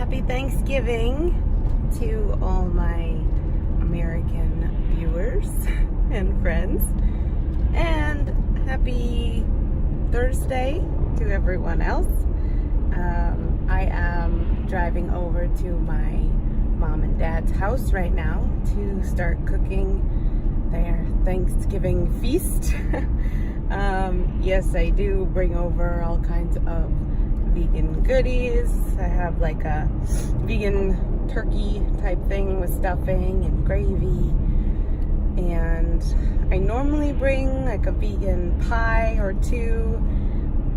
Happy Thanksgiving to all my American viewers and friends, and happy Thursday to everyone else. I am driving over to my mom and dad's house right now to start cooking their Thanksgiving feast. Yes, I do bring over all kinds of vegan goodies. I have like a vegan turkey type thing with stuffing and gravy, and I normally bring like a vegan pie or two,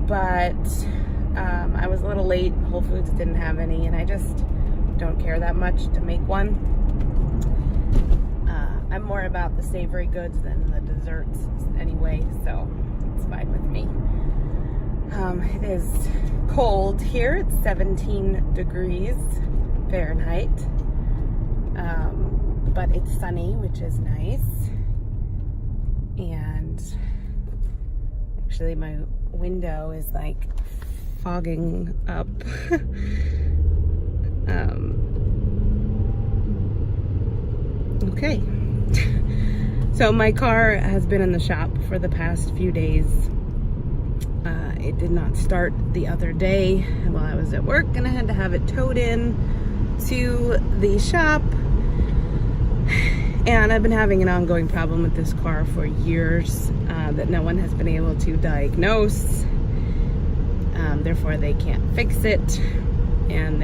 but I was a little late. Whole Foods didn't have any, and I just don't care that much to make one. I'm more about the savory goods than the desserts anyway, so it's fine with me. It is cold here. It's 17 degrees Fahrenheit, but it's sunny, which is nice. And actually my window is like fogging up. Okay. So my car has been in the shop for the past few days. It did not start the other day while I was at work, and I had to have it towed in to the shop. And I've been having an ongoing problem with this car for years that no one has been able to diagnose. Therefore, they can't fix it. And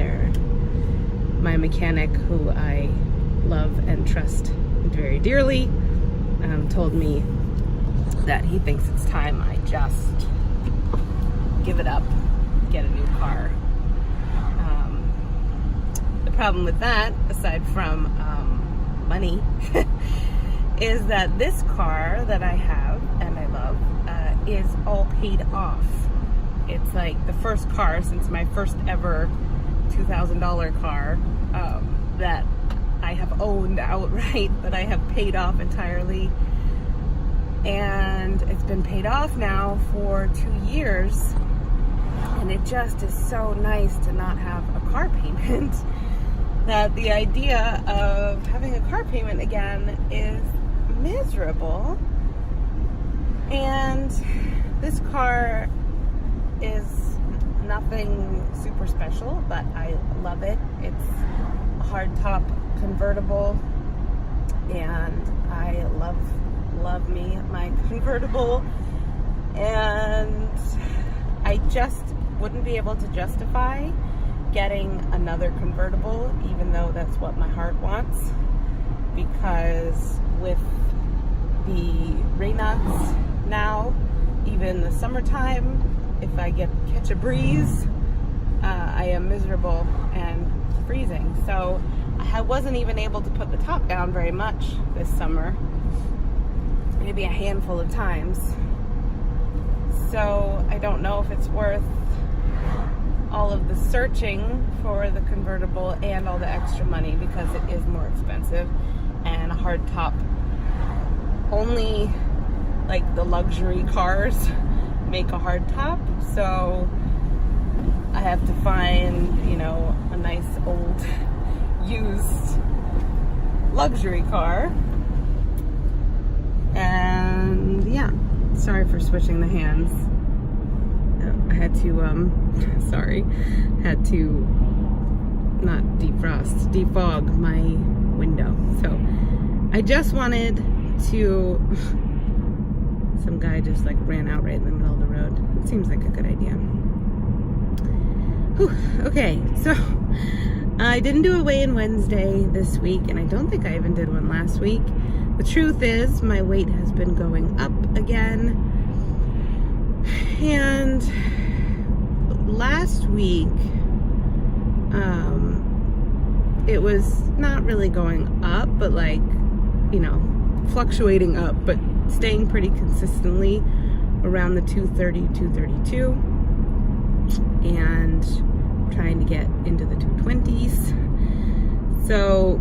my mechanic, who I love and trust very dearly, told me that he thinks it's time I just give it up, get a new car. The problem with that, aside from money, is that this car that I have and I love is all paid off. It's like the first car since my first ever $2,000 car that I have owned outright, that I have paid off entirely. And it's been paid off now for 2 years. And it just is so nice to not have a car payment, that the idea of having a car payment again is miserable. And this car is nothing super special, but I love it. It's a hardtop convertible, and I love me my convertible, and I just wouldn't be able to justify getting another convertible, even though that's what my heart wants, because with the rain nuts now, even the summertime, if I catch a breeze, I am miserable and freezing. So I wasn't even able to put the top down very much this summer, maybe a handful of times. So I don't know if it's worth all of the searching for the convertible and all the extra money, because it is more expensive, and a hard top, only like the luxury cars make a hard top, so I have to find, you know, a nice old used luxury car. And yeah, sorry for switching the hands. I had to had to not defog my window. So I just wanted to, some guy just like ran out right in the middle of the road. It seems like a good idea. Whew, okay, so I didn't do a weigh-in Wednesday this week, and I don't think I even did one last week. The truth is, my weight has been going up again. And last week, it was not really going up, but like, you know, fluctuating up, but staying pretty consistently around the 230, 232, and trying to get into the 220s. So,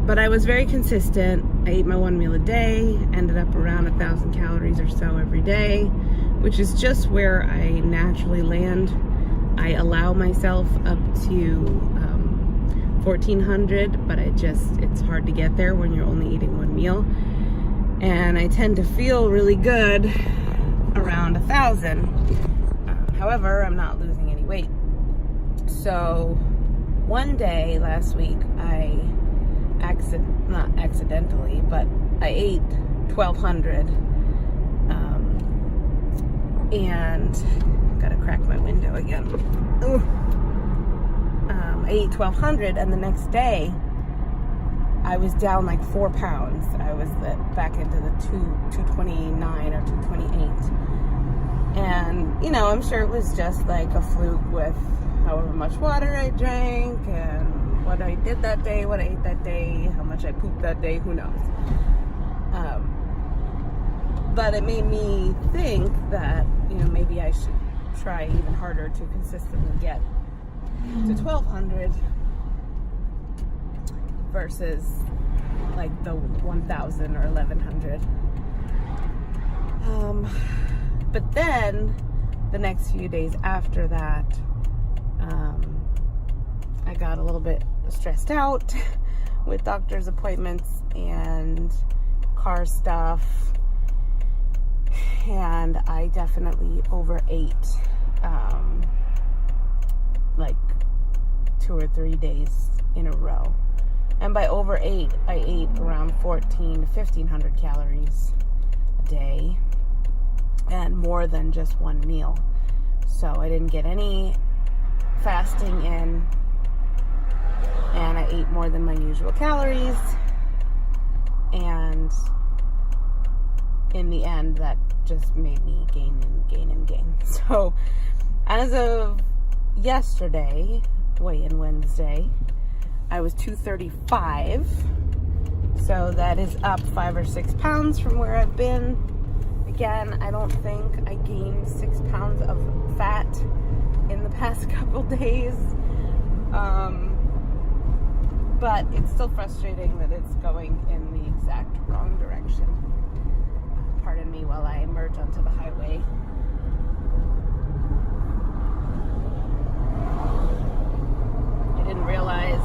but I was very consistent. I ate my one meal a day, ended up around 1,000 calories or so every day, which is just where I naturally land I allow myself up to 1,400, but it's hard to get there when you're only eating one meal. And I tend to feel really good around 1,000. However, I'm not losing any weight. So one day last week, I not accidentally, but I ate 1,200. And gotta crack my window again. Ooh. I ate 1,200, and the next day I was down like 4 pounds. I was back into the 229 or 228. And, you know, I'm sure it was just like a fluke with however much water I drank and what I did that day, what I ate that day, how much I pooped that day, who knows. But it made me think that, you know, maybe I should try even harder to consistently get to 1,200 versus like the 1,000 or 1,100. But then the next few days after that, I got a little bit stressed out with doctor's appointments and car stuff, and I definitely overate like 2 or 3 days in a row. And by overate, I ate around 1,400 to 1,500 calories a day, and more than just one meal. So I didn't get any fasting in, and I ate more than my usual calories, and in the end that just made me gain and gain and gain. So as of yesterday, weigh-in Wednesday, I was 235, so that is up 5 or 6 pounds from where I've been. Again, I don't think I gained 6 pounds of fat in the past couple days, but it's still frustrating that it's going in the exact wrong direction. Pardon me while I emerge onto the highway. I didn't realize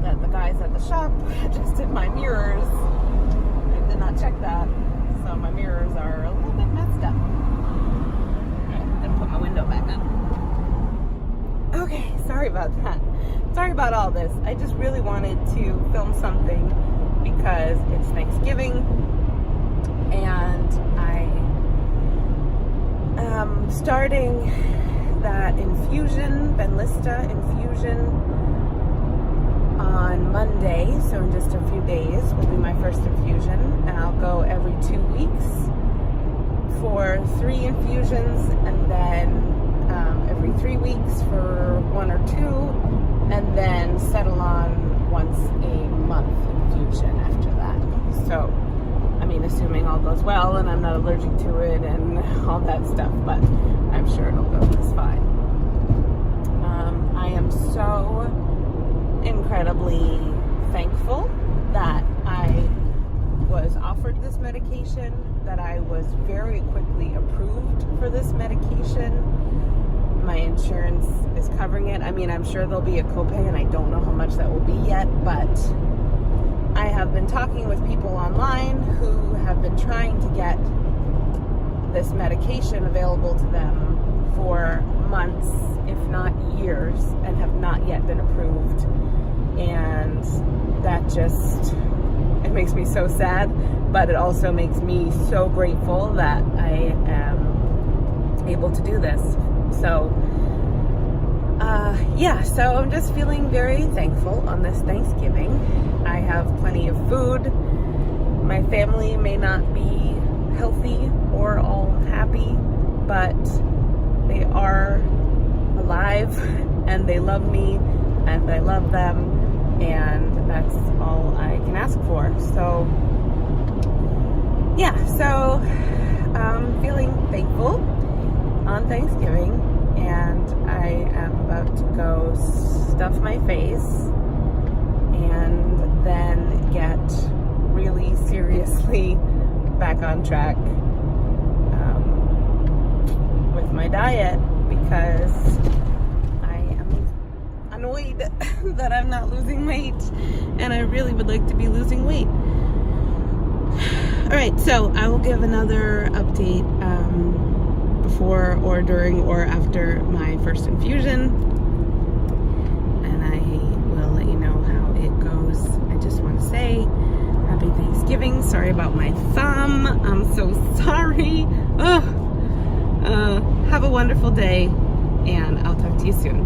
that the guys at the shop adjusted my mirrors. I did not check that, so my mirrors are a little bit messed up. I'm gonna put my window back up. Okay, sorry about that. Sorry about all this. I just really wanted to film something because it's Thanksgiving, and I am starting that infusion, Benlysta infusion, on Monday. So in just a few days will be my first infusion, and I'll go every 2 weeks for 3 infusions, and then every 3 weeks for 1 or 2, and then settle on once a month infusion after that. So, I mean, assuming all goes well and I'm not allergic to it and all that stuff, but I'm sure it'll go just fine. I am so incredibly thankful that I was offered this medication, that I was very quickly approved for this medication. My insurance is covering it. I mean, I'm sure there'll be a copay, and I don't know how much that will be yet, but I have been talking with people online who have been trying to get this medication available to them for months, if not years, and have not yet been approved. And that just, it makes me so sad, but it also makes me so grateful that I am able to do this. So, so I'm just feeling very thankful on this Thanksgiving. I have plenty of food. My family may not be healthy or all happy, but they are alive, and they love me, and I love them, and that's all I can ask for. So, feeling thankful on Thanksgiving, and I am about to go stuff my face and then get really seriously back on track with my diet, because I am annoyed that I'm not losing weight, and I really would like to be losing weight. Alright, so I will give another update before or during or after my first infusion, and I will let you know how it goes. I just want to say happy Thanksgiving. Sorry about my thumb. I'm so sorry. Have a wonderful day, and I'll talk to you soon.